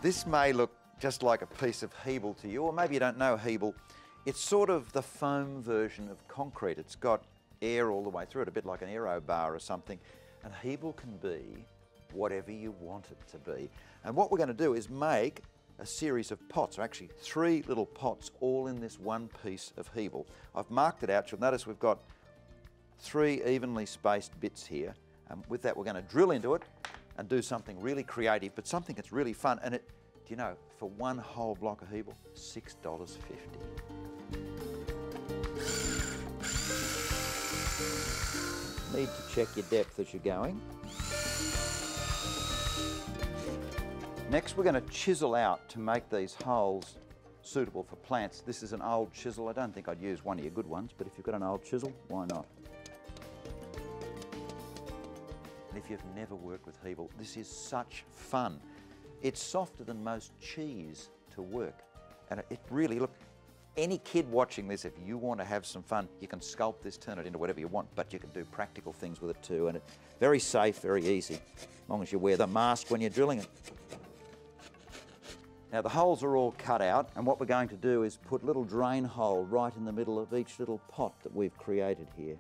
this may look just like a piece of Hebel to you, or maybe you don't know Hebel. It's sort of the foam version of concrete. It's got air all the way through it, a bit like an aero bar or something. And Hebel can be whatever you want it to be. And what we're going to do is make a series of pots, or actually 3 little pots, all in this one piece of Hebel. I've marked it out. You'll notice we've got 3 evenly spaced bits here. And with that, we're going to drill into it and do something really creative, but something that's really fun. And it, do you know, for one whole block of Hebel, $6.50. Need to check your depth as you're going. Next, we're going to chisel out to make these holes suitable for plants. This is an old chisel. I don't think I'd use one of your good ones, but if you've got an old chisel, why not? And if you've never worked with Hebel, this is such fun. It's softer than most cheese to work. And it really, look, any kid watching this, if you want to have some fun, you can sculpt this, turn it into whatever you want, but you can do practical things with it too. And it's very safe, very easy, as long as you wear the mask when you're drilling it. Now the holes are all cut out, and what we're going to do is put a little drain hole right in the middle of each little pot that we've created here.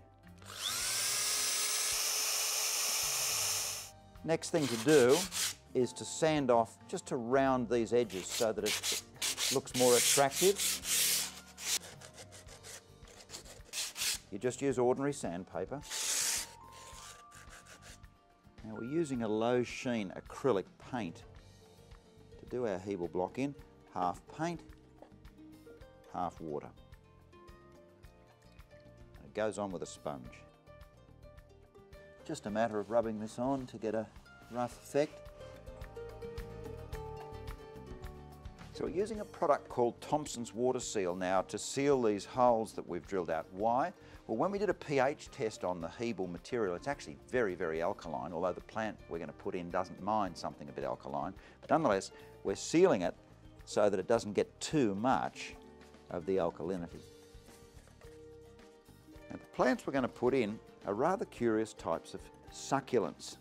Next thing to do is to sand off, just to round these edges so that it looks more attractive. You just use ordinary sandpaper. Now we're using a low sheen acrylic paint to do our Hebel block in, half paint, half water. And it goes on with a sponge. Just a matter of rubbing this on to get a rough effect. So we're using a product called Thompson's Waterseal now to seal these holes that we've drilled out. Why? Well, when we did a pH test on the Hebel material, it's actually very, very alkaline, although the plant we're going to put in doesn't mind something a bit alkaline. But nonetheless, we're sealing it so that it doesn't get too much of the alkalinity. Now, the plants we're going to put in are rather curious types of succulents.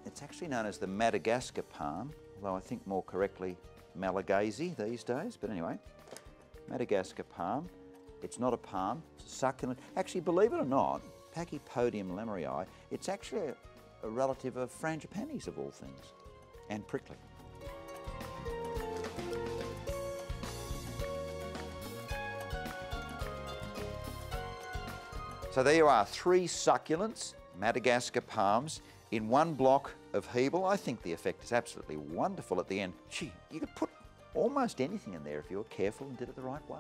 It's actually known as the Madagascar Palm, although I think more correctly Malagasy these days, but anyway, Madagascar Palm. It's not a palm, it's a succulent. Actually, believe it or not, Pachypodium lemurii, it's actually a relative of frangipanis of all things, and prickly. So there you are, 3 succulents, Madagascar palms, in one block of Hebel. I think the effect is absolutely wonderful at the end. Gee, you could put almost anything in there if you were careful and did it the right way.